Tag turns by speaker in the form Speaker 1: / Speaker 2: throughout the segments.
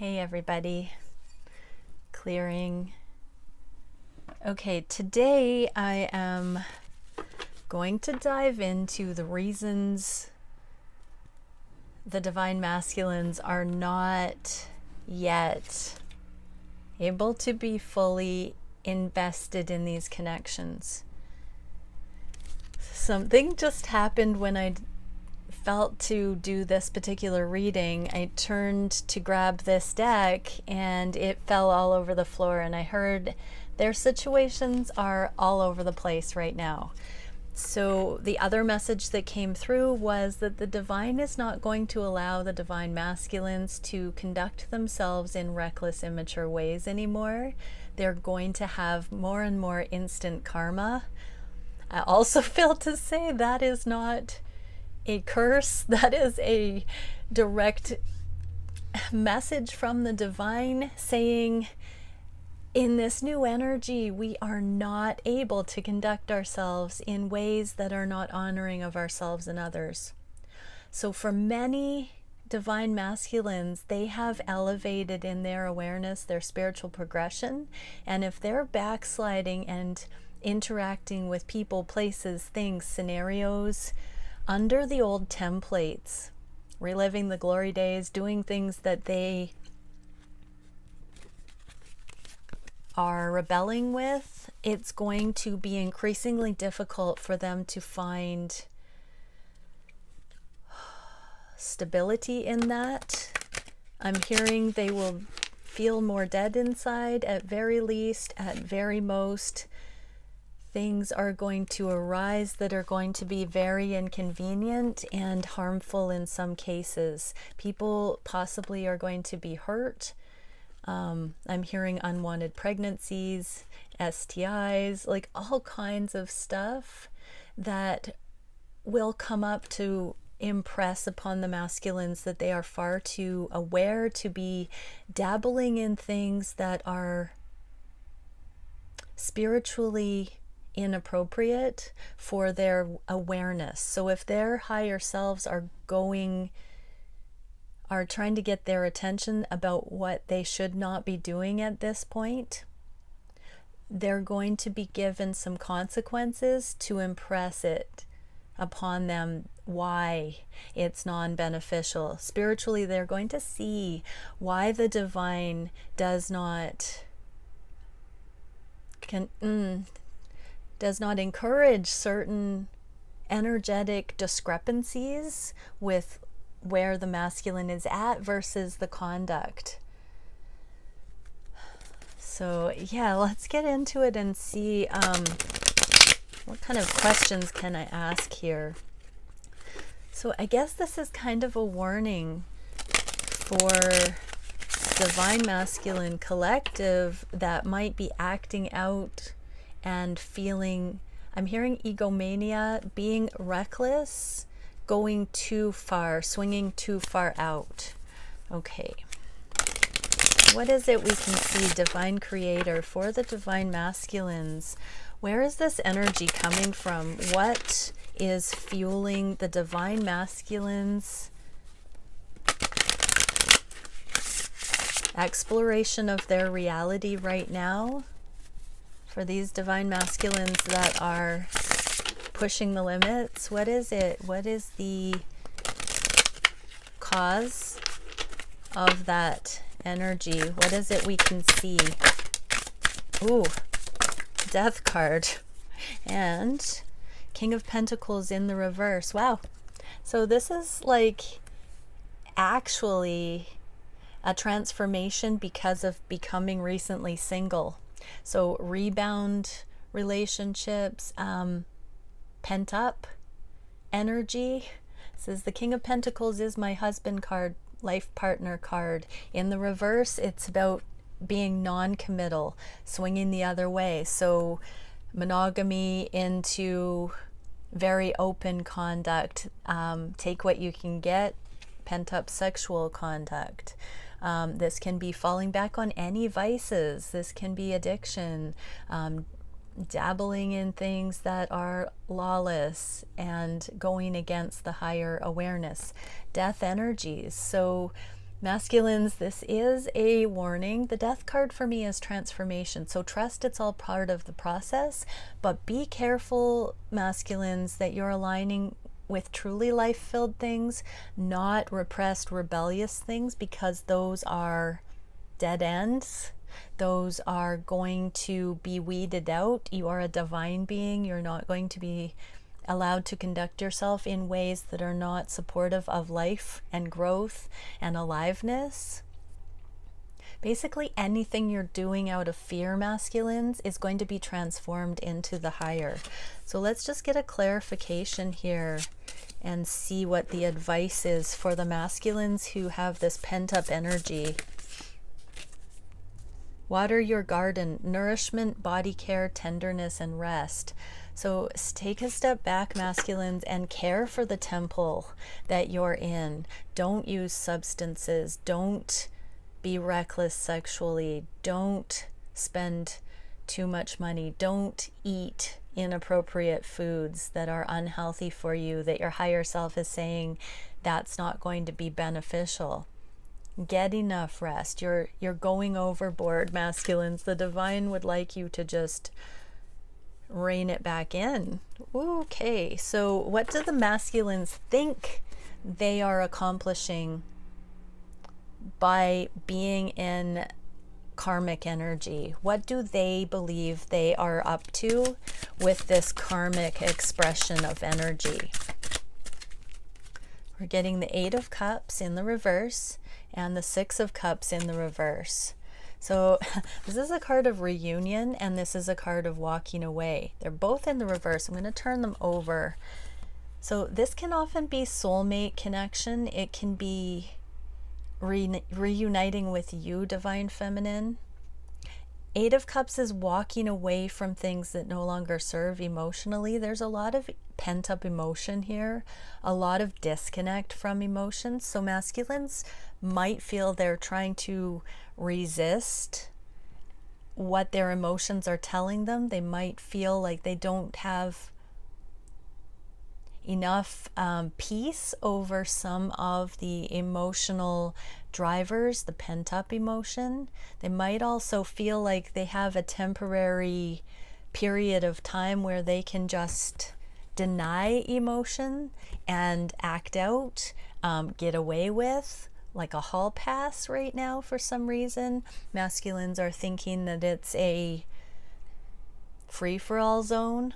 Speaker 1: Hey everybody, clearing. Okay, today I am going to dive into the reasons the divine masculines are not yet able to be fully invested in these connections. Something just happened when I felt to do this particular reading. I turned to grab this deck and it fell all over the floor, and I heard their situations are all over the place right now. So the other message that came through was that the divine is not going to allow the divine masculines to conduct themselves in reckless, immature ways anymore. They're going to have more and more instant karma. I also feel to say that is not a curse. That is a direct message from the divine saying, in this new energy, we are not able to conduct ourselves in ways that are not honoring of ourselves and others. So for many divine masculines, they have elevated in their awareness, their spiritual progression, and if they're backsliding and interacting with people, places, things, scenarios under the old templates, reliving the glory days, doing things that they are rebelling with, it's going to be increasingly difficult for them to find stability in that. I'm hearing they will feel more dead inside at very least, at very most. Things are going to arise that are going to be very inconvenient and harmful in some cases. People possibly are going to be hurt. I'm hearing unwanted pregnancies, STIs, like all kinds of stuff that will come up to impress upon the masculines that they are far too aware to be dabbling in things that are spiritually inappropriate for their awareness. So if their higher selves are trying to get their attention about what they should not be doing at this point, they're going to be given some consequences to impress it upon them why it's non-beneficial. Spiritually, they're going to see why the divine does not encourage certain energetic discrepancies with where the masculine is at versus the conduct. So yeah, let's get into it and see what kind of questions can I ask here. So I guess this is kind of a warning for divine masculine collective that might be acting out and feeling, I'm hearing egomania, being reckless, going too far, swinging too far out. Okay. What is it we can see, divine creator, for the divine masculines? Where is this energy coming from? What is fueling the divine masculines' exploration of their reality right now? For these divine masculines that are pushing the limits, what is it? What is the cause of that energy? What is it we can see? Ooh, Death card. And King of Pentacles in the reverse. Wow. So this is like actually a transformation because of becoming recently single. So rebound relationships, pent up energy. It says the King of Pentacles is my husband card, life partner card. In the reverse, it's about being non-committal, swinging the other way. So monogamy into very open conduct, take what you can get, pent up sexual conduct. This can be falling back on any vices. This can be addiction, dabbling in things that are lawless and going against the higher awareness. Death energies. So Masculines, this is a warning. The death card for me is transformation. So trust it's all part of the process, but be careful, masculines, that you're aligning with truly life-filled things, not repressed, rebellious things, because those are dead ends. Those are going to be weeded out. You are a divine being. You're not going to be allowed to conduct yourself in ways that are not supportive of life and growth and aliveness. Basically, anything you're doing out of fear, masculines, is going to be transformed into the higher. So let's just get a clarification here and see what the advice is for the masculines who have this pent-up energy. Water your garden, nourishment, body care, tenderness, and rest. So take a step back, masculines, and care for the temple that you're in. Don't use substances. Don't be reckless sexually. Don't spend too much money. Don't eat inappropriate foods that are unhealthy for you, that your higher self is saying that's not going to be beneficial. Get enough rest. You're going overboard, masculines. The divine would like you to just rein it back in. Okay, so what do the masculines think they are accomplishing by being in karmic energy? What do they believe they are up to with this karmic expression of energy? We're getting the Eight of Cups in the reverse and the Six of Cups in the reverse. So this is a card of reunion and this is a card of walking away. They're both in the reverse. I'm going to turn them over. So this can often be soulmate connection. It can be reuniting with you, divine feminine. Eight of Cups is walking away from things that no longer serve emotionally. There's a lot of pent-up emotion here, a lot of disconnect from emotions. So masculines might feel they're trying to resist what their emotions are telling them. They might feel like they don't have enough peace over some of the emotional drivers, the pent-up emotion. They might also feel like they have a temporary period of time where they can just deny emotion and act out, get away with, like a hall pass right now for some reason. Masculines are thinking that it's a free-for-all zone.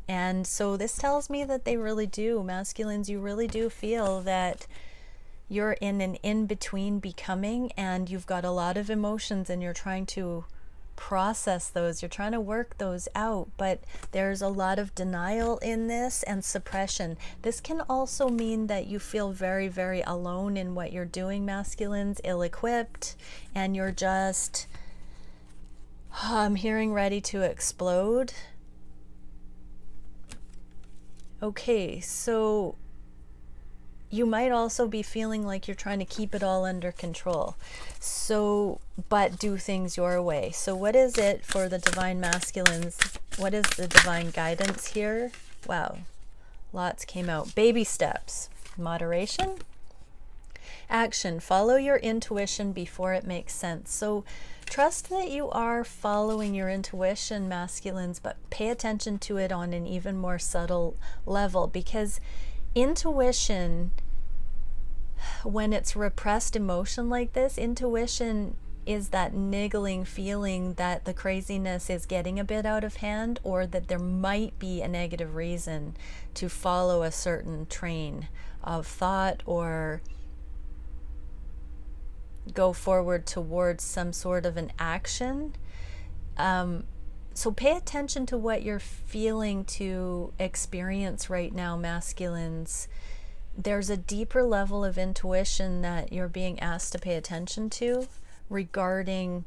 Speaker 1: And so this tells me that they really do, masculines, you really do feel that you're in an in-between becoming and you've got a lot of emotions and you're trying to process those, you're trying to work those out, but there's a lot of denial in this and suppression. This can also mean that you feel very, very alone in what you're doing, masculines, ill-equipped, and you're just, I'm hearing ready to explode. Okay, so you might also be feeling like you're trying to keep it all under control. So, but do things your way. So what is it for the divine masculines? What is the divine guidance here? Wow, lots came out. Baby steps, moderation, action, follow your intuition before it makes sense. So trust that you are following your intuition, masculines, but pay attention to it on an even more subtle level, because intuition, when it's repressed emotion like this, intuition is that niggling feeling that the craziness is getting a bit out of hand, or that there might be a negative reason to follow a certain train of thought or go forward towards some sort of an action. So pay attention to what you're feeling to experience right now, masculines. There's a deeper level of intuition that you're being asked to pay attention to regarding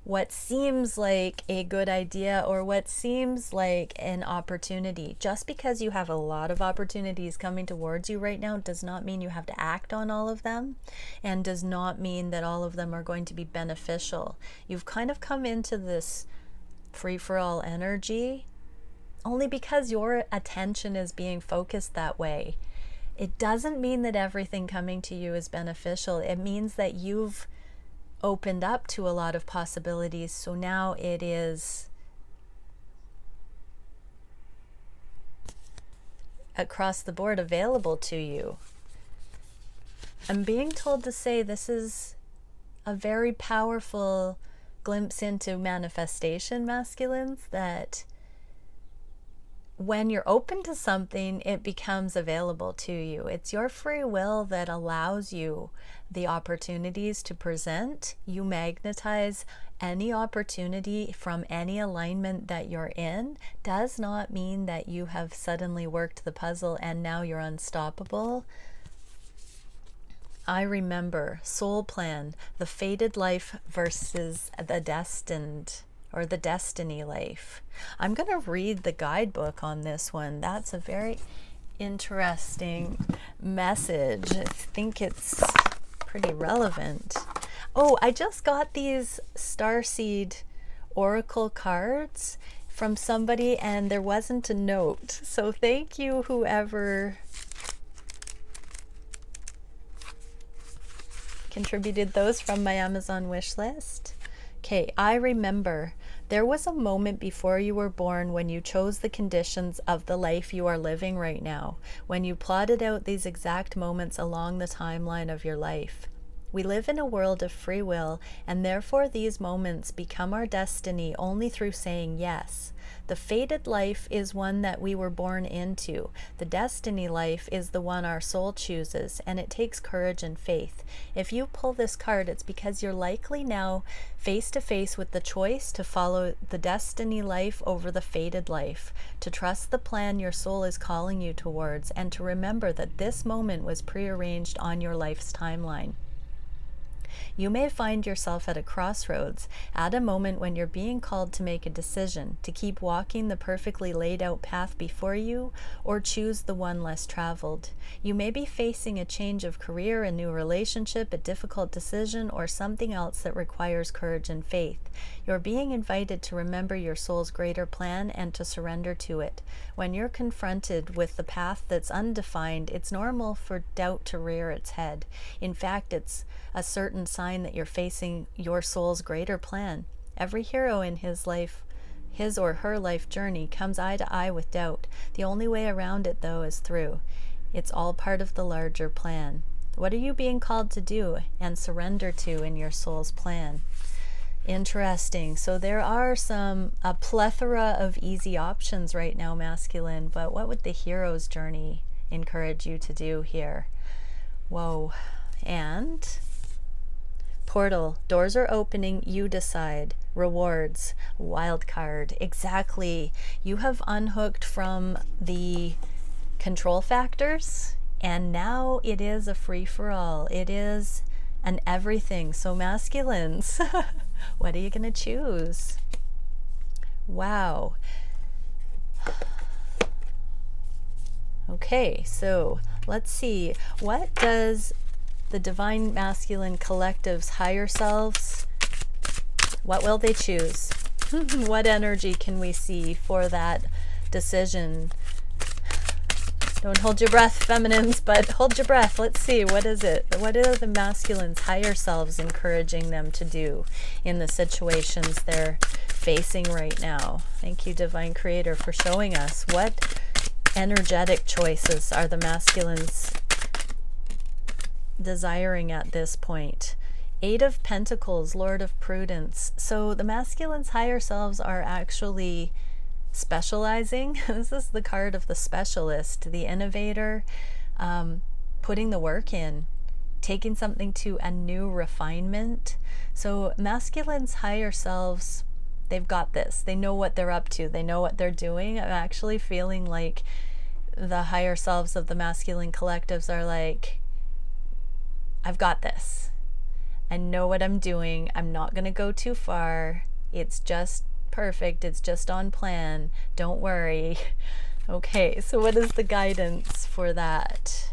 Speaker 1: what seems like a good idea or what seems like an opportunity. Just because you have a lot of opportunities coming towards you right now does not mean you have to act on all of them, and does not mean that all of them are going to be beneficial. You've kind of come into this free-for-all energy only because your attention is being focused that way. It doesn't mean that everything coming to you is beneficial. It means that you've opened up to a lot of possibilities. So now it is across the board available to you. I'm being told to say this is a very powerful glimpse into manifestation, masculines, that when you're open to something, it becomes available to you. It's your free will that allows you the opportunities to present. You magnetize any opportunity from any alignment that you're in. Does not mean that you have suddenly worked the puzzle and now you're unstoppable. I remember soul plan, the fated life versus the destined, or the destiny life. I'm going to read the guidebook on this one. That's a very interesting message. I think it's pretty relevant. Oh, I just got these Starseed Oracle cards from somebody and there wasn't a note. So thank you, whoever contributed those from my Amazon wish list. Okay, I remember there was a moment before you were born when you chose the conditions of the life you are living right now, when you plotted out these exact moments along the timeline of your life. We live in a world of free will, and therefore these moments become our destiny only through saying yes. The fated life is one that we were born into. The destiny life is the one our soul chooses, and it takes courage and faith. If you pull this card, it's because you're likely now face to face with the choice to follow the destiny life over the fated life, to trust the plan your soul is calling you towards, and to remember that this moment was prearranged on your life's timeline. You may find yourself at a crossroads, at a moment when you're being called to make a decision, to keep walking the perfectly laid out path before you, or choose the one less traveled. You may be facing a change of career, a new relationship, a difficult decision, or something else that requires courage and faith. You're being invited to remember your soul's greater plan and to surrender to it. When you're confronted with the path that's undefined, it's normal for doubt to rear its head. In fact, it's a certain sign that you're facing your soul's greater plan. Every hero in his or her life journey comes eye to eye with doubt. The only way around it, though, is through. It's all part of the larger plan. What are you being called to do and surrender to in your soul's plan? Interesting. So there are a plethora of easy options right now, masculine, but what would the hero's journey encourage you to do here? Whoa. And portal, doors are opening, you decide. Rewards, wild card. Exactly. You have unhooked from the control factors, and now it is a free-for-all. It is an everything. So masculines, what are you going to choose? Wow. Okay, so let's see. What does the Divine Masculine Collective's higher selves, what will they choose? What energy can we see for that decision? Don't hold your breath, feminines, but hold your breath. Let's see, what is it? What are the masculine's higher selves encouraging them to do in the situations they're facing right now? Thank you, Divine Creator, for showing us. What energetic choices are the masculines desiring at this point? Eight of Pentacles, Lord of Prudence. So the masculine's higher selves are actually specializing. This is the card of the specialist, the innovator, putting the work in, taking something to a new refinement. So masculine's higher selves, they've got this. They know what they're up to. They know what they're doing. I'm actually feeling like the higher selves of the masculine collectives are like, I've got this. I know what I'm doing. I'm not going to go too far. It's just perfect. It's just on plan. Don't worry. Okay, so what is the guidance for that?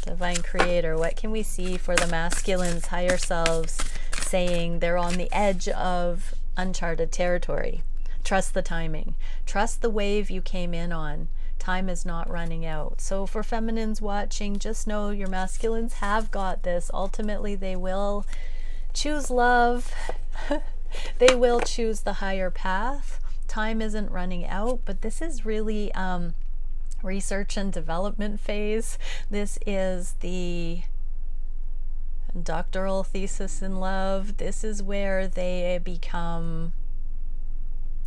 Speaker 1: Divine Creator, what can we see for the masculine's higher selves saying they're on the edge of uncharted territory? Trust the timing. Trust the wave you came in on. Time is not running out. So for feminines watching, just know your masculines have got this. Ultimately, they will choose love. They will choose the higher path. Time isn't running out, but this is really research and development phase. This is the doctoral thesis in love. This is where they become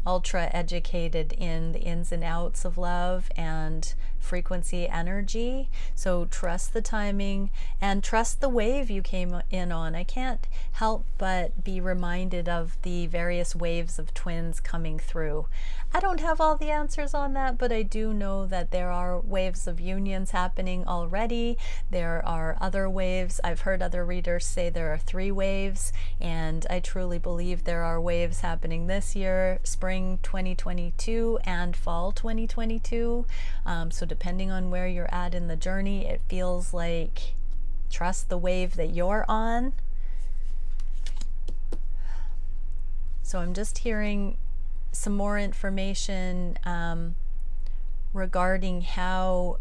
Speaker 1: ultra educated in the ins and outs of love and frequency energy. So trust the timing and trust the wave you came in on. I can't help but be reminded of the various waves of twins coming through. I don't have all the answers on that, but I do know that there are waves of unions happening already. There are other waves. I've heard other readers say there are 3 waves, and I truly believe there are waves happening this year, spring 2022 and fall 2022. So depending on where you're at in the journey, it feels like trust the wave that you're on. So I'm just hearing some more information regarding how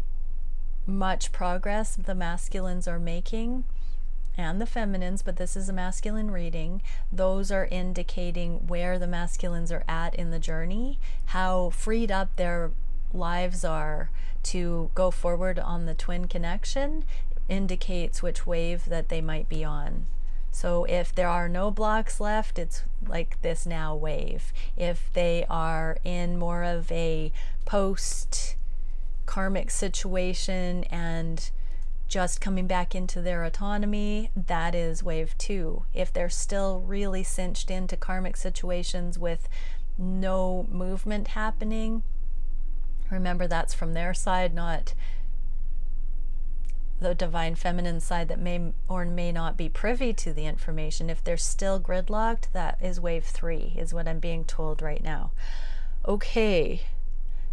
Speaker 1: much progress the masculines are making and the feminines, but this is a masculine reading. Those are indicating where the masculines are at in the journey, how freed up their lives are to go forward on the twin connection indicates which wave that they might be on. So if there are no blocks left, it's like this now wave. If they are in more of a post karmic situation and just coming back into their autonomy, that is wave 2. If they're still really cinched into karmic situations with no movement happening, remember that's from their side, not the divine feminine side that may or may not be privy to the information. If they're still gridlocked, that is wave 3, is what I'm being told right now. Okay,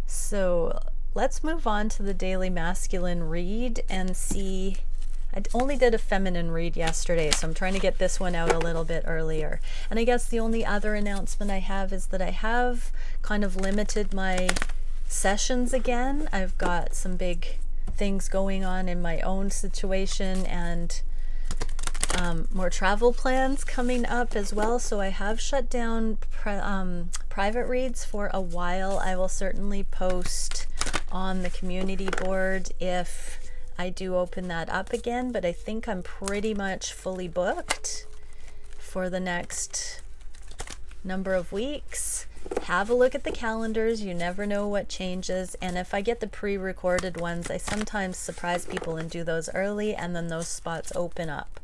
Speaker 1: so let's move on to the daily masculine read and see. I only did a feminine read yesterday, so I'm trying to get this one out a little bit earlier. And I guess the only other announcement I have is that I have kind of limited my sessions again. I've got some big things going on in my own situation and more travel plans coming up as well. So I have shut down private reads for a while. I will certainly post on the community board if I do open that up again, but I think I'm pretty much fully booked for the next number of weeks. Have a look at the calendars. You never know what changes. And if I get the pre-recorded ones, I sometimes surprise people and do those early, and then those spots open up.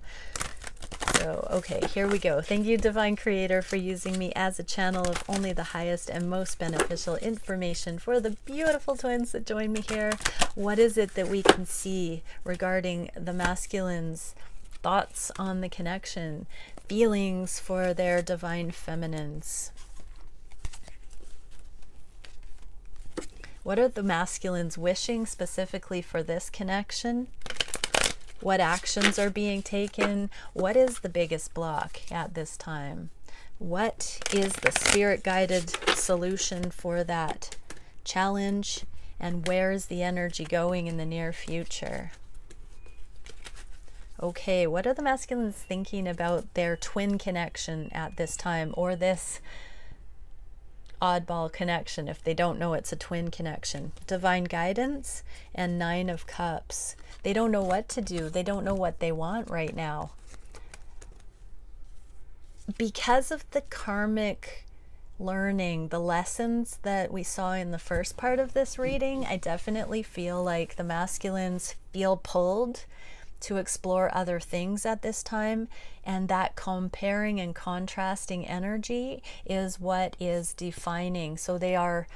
Speaker 1: So, okay, here we go. Thank you, Divine Creator, for using me as a channel of only the highest and most beneficial information for the beautiful twins that join me here. What is it that we can see regarding the masculines' thoughts on the connection, feelings for their divine feminines? What are the masculines wishing specifically for this connection? What actions are being taken? What is the biggest block at this time? What is the spirit-guided solution for that challenge? And where is the energy going in the near future? Okay, what are the masculines thinking about their twin connection at this time, or this oddball connection if they don't know it's a twin connection? Divine guidance and 9 of Cups. They don't know what to do. They don't know what they want right now. Because of the karmic learning, the lessons that we saw in the first part of this reading, I definitely feel like the masculines feel pulled to explore other things at this time, and that comparing and contrasting energy is what is defining. So they are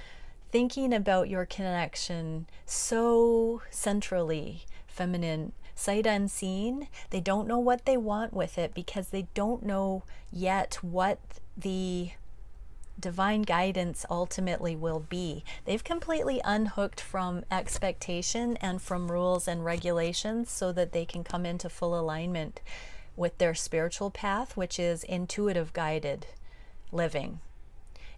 Speaker 1: thinking about your connection so centrally, feminine, sight unseen. They don't know what they want with it because they don't know yet what the divine guidance ultimately will be. They've completely unhooked from expectation and from rules and regulations so that they can come into full alignment with their spiritual path, which is intuitive guided living.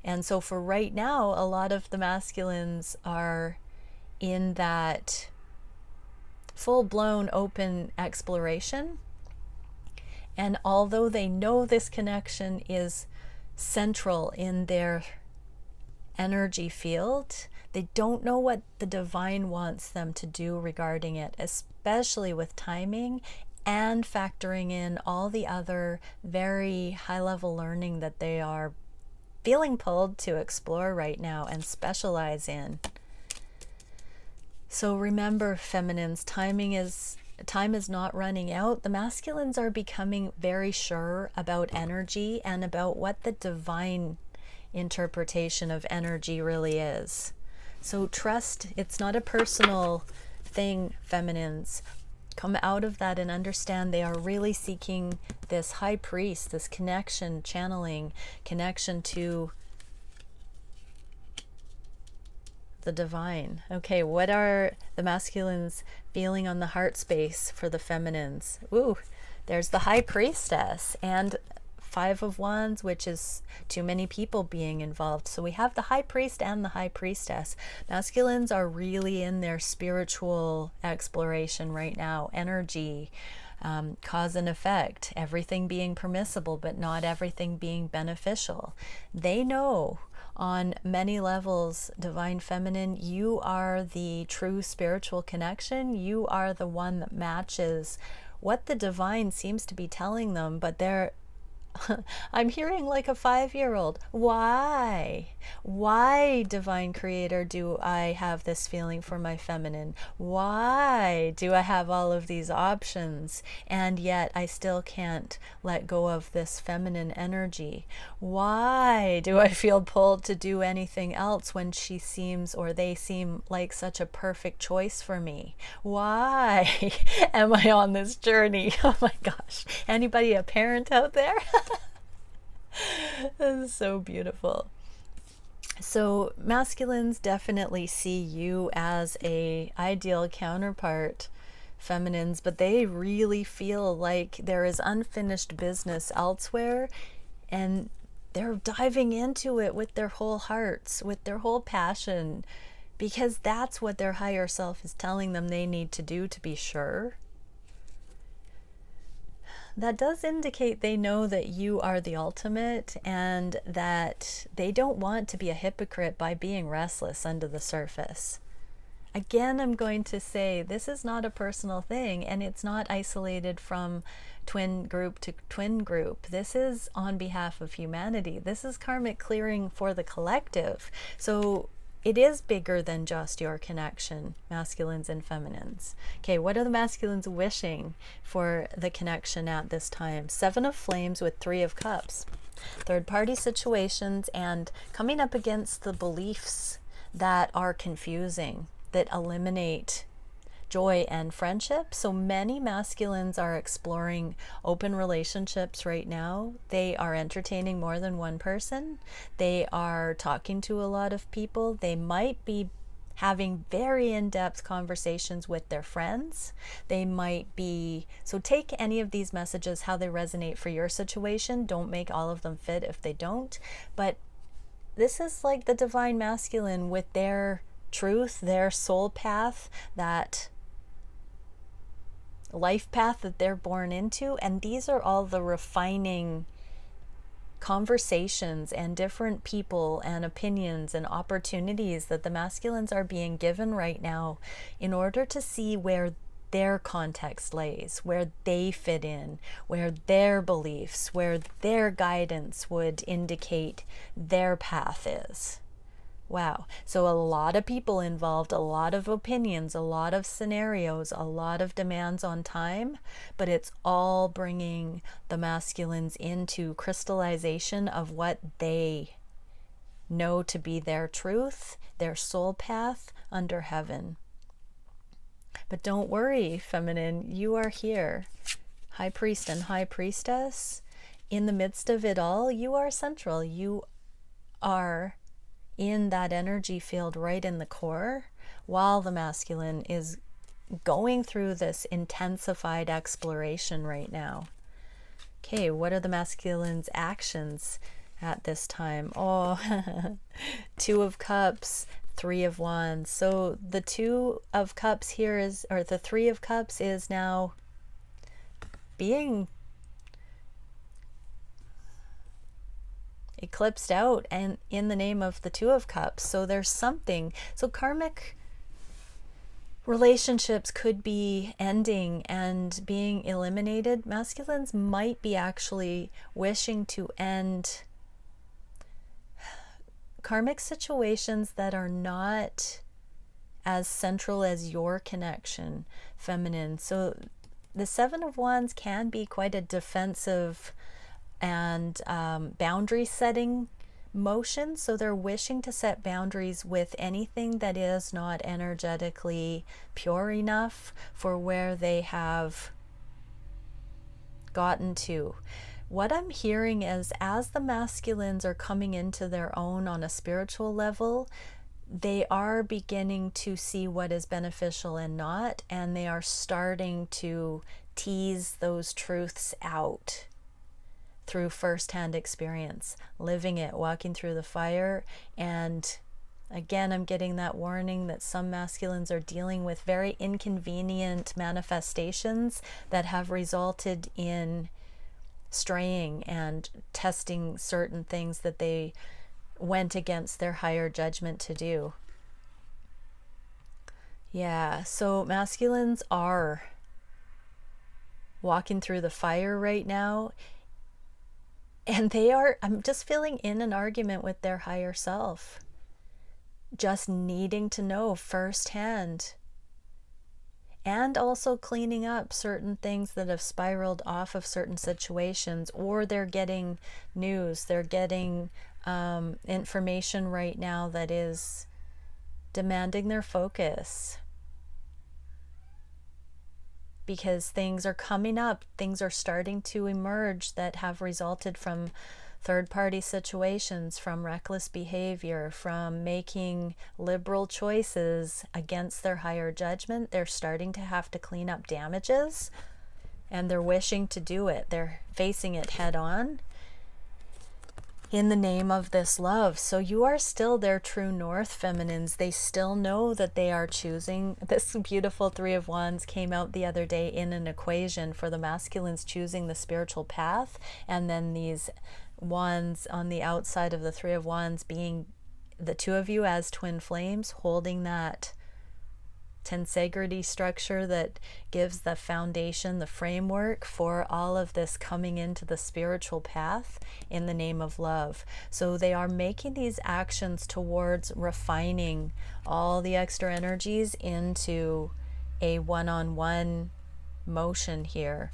Speaker 1: And so for right now, a lot of the masculines are in that full-blown open exploration. And although they know this connection is central in their energy field, they don't know what the divine wants them to do regarding it, especially with timing and factoring in all the other very high-level learning that they are feeling pulled to explore right now and specialize in. So remember, feminines, time is not running out. The masculines are becoming very sure about energy and about what the divine interpretation of energy really is. So trust, it's not a personal thing, feminines. Come out of that and understand they are really seeking this high priest, this connection, channeling, connection to the divine. Okay, what are the masculines feeling on the heart space for the feminines? Ooh, there's the high priestess and Five of Wands, which is too many people being involved. So we have the high priest and the high priestess. Masculines are really in their spiritual exploration right now. Energy, cause and effect, everything being permissible, but not everything being beneficial. They know on many levels, divine feminine, you are the true spiritual connection. You are the one that matches what the divine seems to be telling them, but they're I'm hearing like a 5-year-old. Why? Why, divine creator, do I have this feeling for my feminine? Why do I have all of these options and yet I still can't let go of this feminine energy? Why do I feel pulled to do anything else when she seems or they seem like such a perfect choice for me? Why am I on this journey? Oh my gosh. Anybody a parent out there? This is so beautiful. So masculines definitely see you as a ideal counterpart, feminines, but they really feel like there is unfinished business elsewhere, and they're diving into it with their whole hearts, with their whole passion, because that's what their higher self is telling them they need to do to be sure. That does indicate they know that you are the ultimate and that they don't want to be a hypocrite by being restless under the surface. Again, I'm going to say this is not a personal thing, and it's not isolated from twin group to twin group. This is on behalf of humanity. This is karmic clearing for the collective. So it is bigger than just your connection, masculines and feminines. Okay, what are the masculines wishing for the connection at this time? 7 of Flames with 3 of Cups. Third-party situations and coming up against the beliefs that are confusing, that eliminate joy and friendship. So many masculines are exploring open relationships right now. They are entertaining more than one person. They are talking to a lot of people. They might be having very in-depth conversations with their friends. They might be, so take any of these messages how they resonate for your situation. Don't make all of them fit if they don't. But this is like the divine masculine with their truth, their soul path, that life path that they're born into, and these are all the refining conversations and different people and opinions and opportunities that the masculines are being given right now in order to see where their context lays, where they fit in, where their beliefs, where their guidance would indicate their path is. Wow. So a lot of people involved, a lot of opinions, a lot of scenarios, a lot of demands on time, but it's all bringing the masculines into crystallization of what they know to be their truth, their soul path under heaven. But don't worry, feminine, you are here. High priest and high priestess, in the midst of it all, you are central. You are in that energy field right in the core, while the masculine is going through this intensified exploration right now. Okay, what are the masculine's actions at this time? Oh, 2 of Cups, Three of Wands. So the Two of Cups here is, or the Three of Cups is now being eclipsed out and in the name of the Two of Cups. So there's something. So karmic relationships could be ending and being eliminated. Masculines might be actually wishing to end karmic situations that are not as central as your connection, feminine. So the Seven of Wands can be quite a defensive and boundary setting motion. So they're wishing to set boundaries with anything that is not energetically pure enough for where they have gotten to. What I'm hearing is, as the masculines are coming into their own on a spiritual level, they are beginning to see what is beneficial and not, and they are starting to tease those truths out through firsthand experience, living it, walking through the fire. And again, I'm getting that warning that some masculines are dealing with very inconvenient manifestations that have resulted in straying and testing certain things that they went against their higher judgment to do. Yeah, so masculines are walking through the fire right now, and they are, I'm just feeling, in an argument with their higher self, just needing to know firsthand, and also cleaning up certain things that have spiraled off of certain situations, or they're getting news, they're getting information right now that is demanding their focus, because things are coming up, things are starting to emerge that have resulted from third-party situations, from reckless behavior, from making liberal choices against their higher judgment. They're starting to have to clean up damages, and they're wishing to do it. They're facing it head on in the name of this love. So you are still their true north, feminines. They still know that they are choosing. This beautiful Three of Wands came out the other day in an equation for the masculines choosing the spiritual path, and then these wands on the outside of the Three of Wands being the two of you as twin flames, holding that tensegrity structure that gives the foundation, the framework for all of this coming into the spiritual path in the name of love. So they are making these actions towards refining all the extra energies into a one-on-one motion here.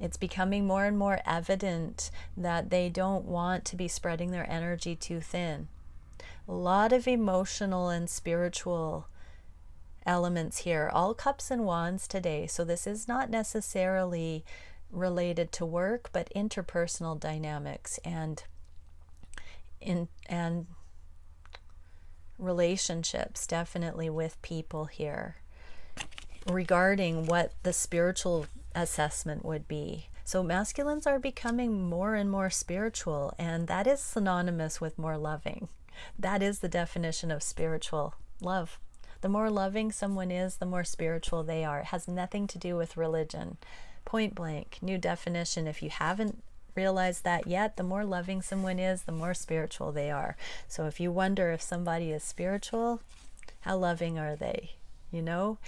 Speaker 1: It's becoming more and more evident that they don't want to be spreading their energy too thin. A lot of emotional and spiritual elements here, all cups and wands today. So this is not necessarily related to work, but interpersonal dynamics and relationships, definitely with people here, regarding what the spiritual assessment would be. So masculines are becoming more and more spiritual, and that is synonymous with more loving. That is the definition of spiritual love. The more loving someone is, the more spiritual they are. It has nothing to do with religion. Point blank, new definition. If you haven't realized that yet, the more loving someone is, the more spiritual they are. So if you wonder if somebody is spiritual, how loving are they? You know?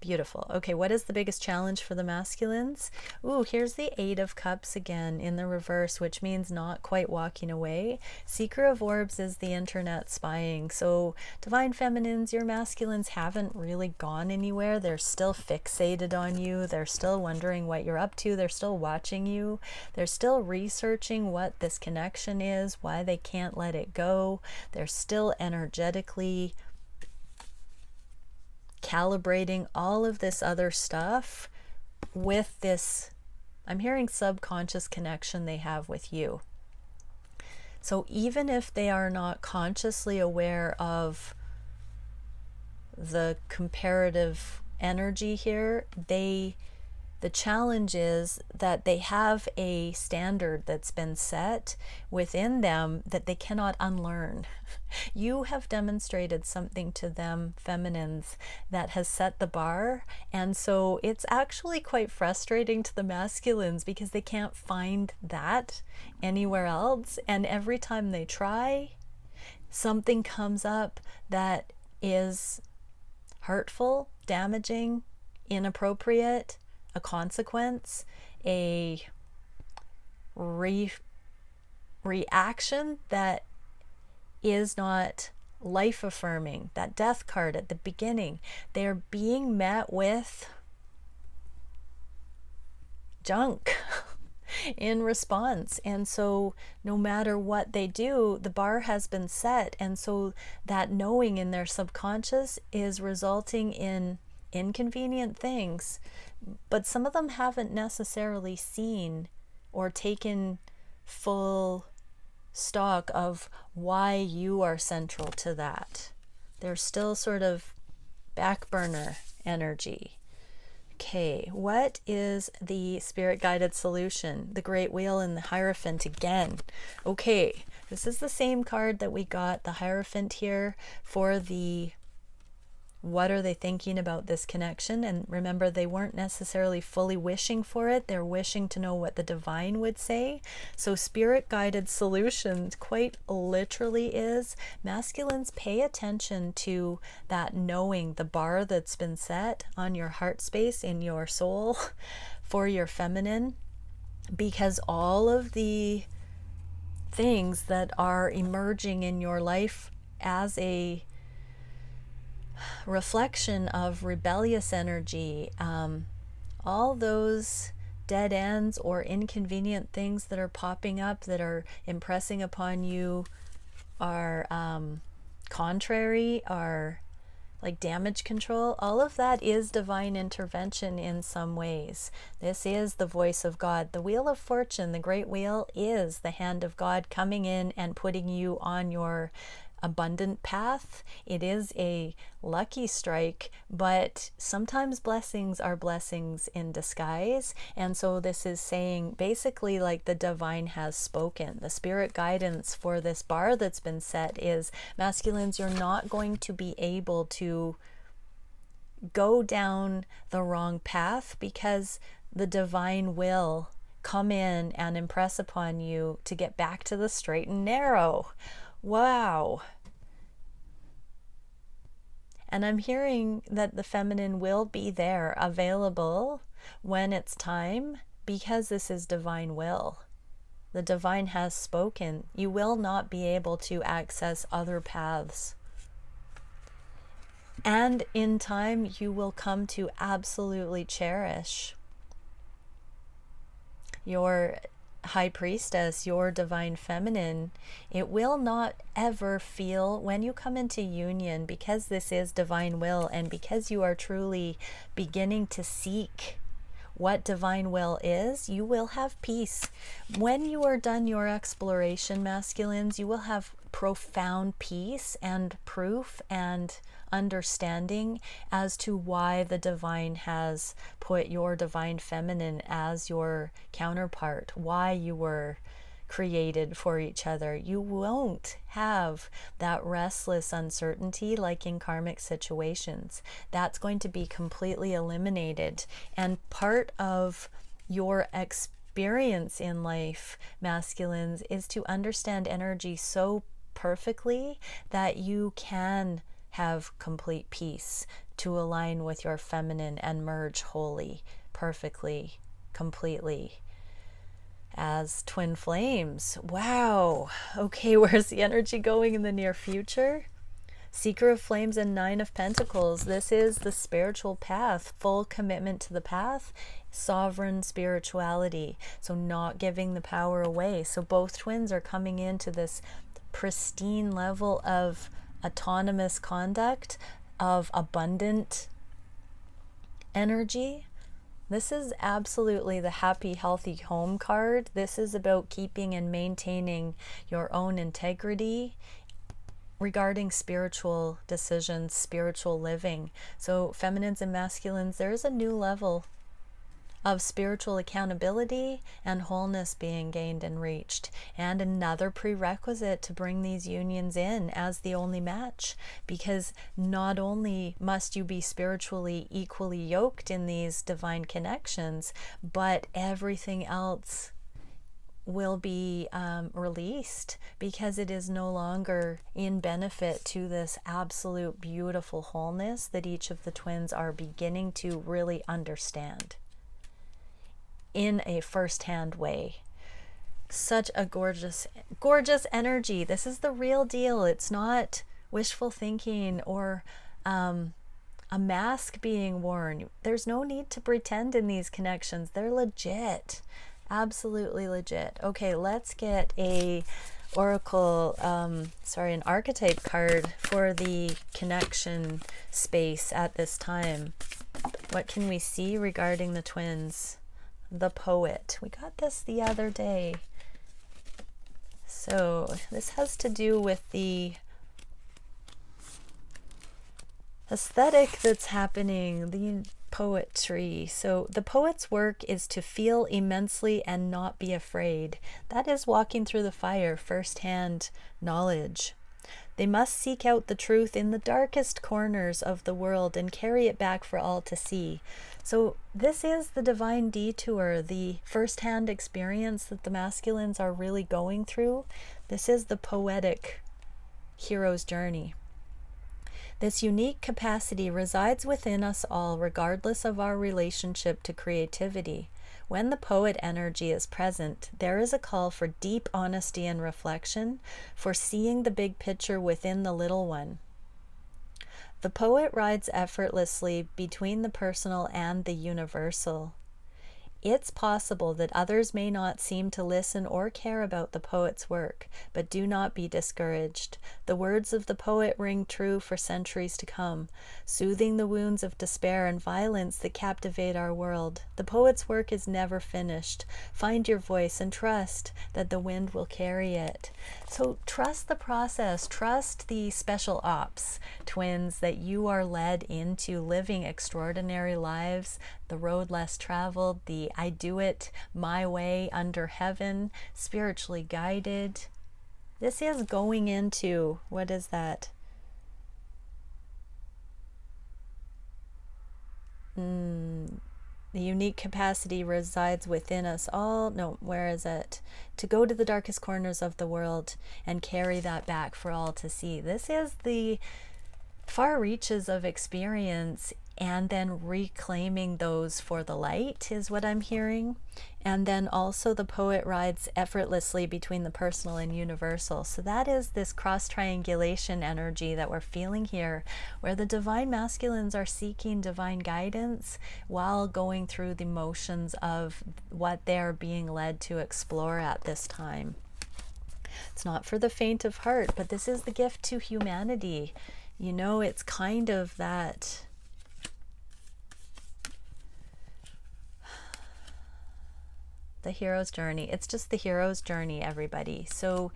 Speaker 1: Beautiful. Okay, what is the biggest challenge for the masculines? Ooh, here's the Eight of Cups again in the reverse, which means not quite walking away. Seeker of Orbs is the internet spying. So divine feminines, your masculines haven't really gone anywhere. They're still fixated on you. They're still wondering what you're up to. They're still watching you. They're still researching what this connection is, why they can't let it go. They're still energetically calibrating all of this other stuff with this, I'm hearing, subconscious connection they have with you. So even if they are not consciously aware of the comparative energy here, they The challenge is that they have a standard that's been set within them that they cannot unlearn. You have demonstrated something to them, feminines, that has set the bar, and so it's actually quite frustrating to the masculines because they can't find that anywhere else, and every time they try, something comes up that is hurtful, damaging, inappropriate, a consequence, a reaction that is not life affirming. That death card at the beginning, they're being met with junk in response. And so no matter what they do, the bar has been set, and so that knowing in their subconscious is resulting in inconvenient things, but some of them haven't necessarily seen or taken full stock of why you are central to that. They're still sort of back burner energy. Okay, what is the spirit guided solution? The Great Wheel and the Hierophant again. Okay, this is the same card that we got, the Hierophant here, for the what are they thinking about this connection. And remember, they weren't necessarily fully wishing for it. They're wishing to know what the divine would say. So spirit guided solution quite literally is, masculines, pay attention to that knowing, the bar that's been set on your heart space, in your soul, for your feminine, because all of the things that are emerging in your life as a reflection of rebellious energy, all those dead ends or inconvenient things that are popping up that are impressing upon you are contrary, are like damage control. All of that is divine intervention in some ways. This is the voice of God. The Wheel of Fortune, the Great Wheel, is the hand of God coming in and putting you on your abundant path. It is a lucky strike, but sometimes blessings are blessings in disguise. And so this is saying basically like the divine has spoken. The spirit guidance for this bar that's been set is, masculines, you're not going to be able to go down the wrong path, because the divine will come in and impress upon you to get back to the straight and narrow. Wow. And I'm hearing that the feminine will be there, available when it's time, because this is divine will. The divine has spoken. You will not be able to access other paths. And in time, you will come to absolutely cherish your high priestess, your divine feminine. It will not ever feel, when you come into union, because this is divine will, and because you are truly beginning to seek what divine will is, you will have peace. When you are done your exploration, masculines, you will have profound peace and proof and understanding as to why the divine has put your divine feminine as your counterpart, why you were created for each other. You won't have that restless uncertainty like in karmic situations. That's going to be completely eliminated. And part of your experience in life, masculines, is to understand energy so perfectly that you can have complete peace, to align with your feminine and merge wholly, perfectly, completely as twin flames. Wow. Okay, where's the energy going in the near future? Seeker of Flames and Nine of Pentacles. This is the spiritual path, full commitment to the path, sovereign spirituality. So not giving the power away. So both twins are coming into this pristine level of autonomous conduct, of abundant energy. This is absolutely the happy, healthy home card. This is about keeping and maintaining your own integrity regarding spiritual decisions, spiritual living. So feminines and masculines, there is a new level of spiritual accountability and wholeness being gained and reached. And another prerequisite to bring these unions in as the only match, because not only must you be spiritually equally yoked in these divine connections, but everything else will be released, because it is no longer in benefit to this absolute beautiful wholeness that each of the twins are beginning to really understand in a first-hand way. Such a gorgeous, gorgeous energy. This is the real deal. It's not wishful thinking or a mask being worn. There's no need to pretend in these connections. They're legit. Absolutely legit. Okay, let's get a oracle, an archetype card for the connection space at this time. What can we see regarding the twins? The Poet. We got this the other day. So this has to do with the aesthetic that's happening, the poetry. So the poet's work is to feel immensely and not be afraid. That is walking through the fire, first-hand knowledge. They must seek out the truth in the darkest corners of the world and carry it back for all to see. So this is the divine detour, the first-hand experience that the masculines are really going through. This is the poetic hero's journey. This unique capacity resides within us all, regardless of our relationship to creativity. When the poet energy is present, there is a call for deep honesty and reflection, for seeing the big picture within the little one. The poet rides effortlessly between the personal and the universal. It's possible that others may not seem to listen or care about the poet's work, but do not be discouraged. The words of the poet ring true for centuries to come, soothing the wounds of despair and violence that captivate our world. The poet's work is never finished. Find your voice and trust that the wind will carry it. So trust the process, trust the special ops, twins, that you are led into living extraordinary lives, the road less traveled, the I do it my way under heaven, spiritually guided. This is going into, what is that? The unique capacity resides within us all. No, where is it? To go to the darkest corners of the world and carry that back for all to see. This is the far reaches of experience, and then reclaiming those for the light is what I'm hearing. And then also the poet rides effortlessly between the personal and universal. So that is this cross triangulation energy that we're feeling here, where the divine masculines are seeking divine guidance while going through the motions of what they're being led to explore at this time. It's not for the faint of heart, but this is the gift to humanity. You know, it's kind of that the hero's journey. It's just the hero's journey, everybody. So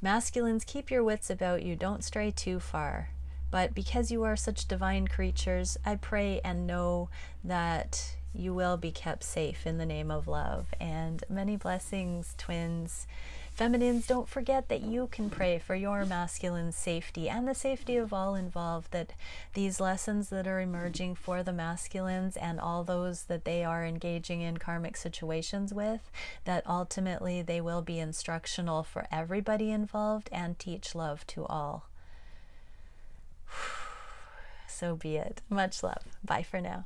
Speaker 1: masculines, keep your wits about you. Don't stray too far. But because you are such divine creatures, I pray and know that you will be kept safe in the name of love. And many blessings, twins. Feminines, don't forget that you can pray for your masculine safety and the safety of all involved, that these lessons that are emerging for the masculines and all those that they are engaging in karmic situations with, that ultimately they will be instructional for everybody involved and teach love to all. So be it. Much love. Bye for now.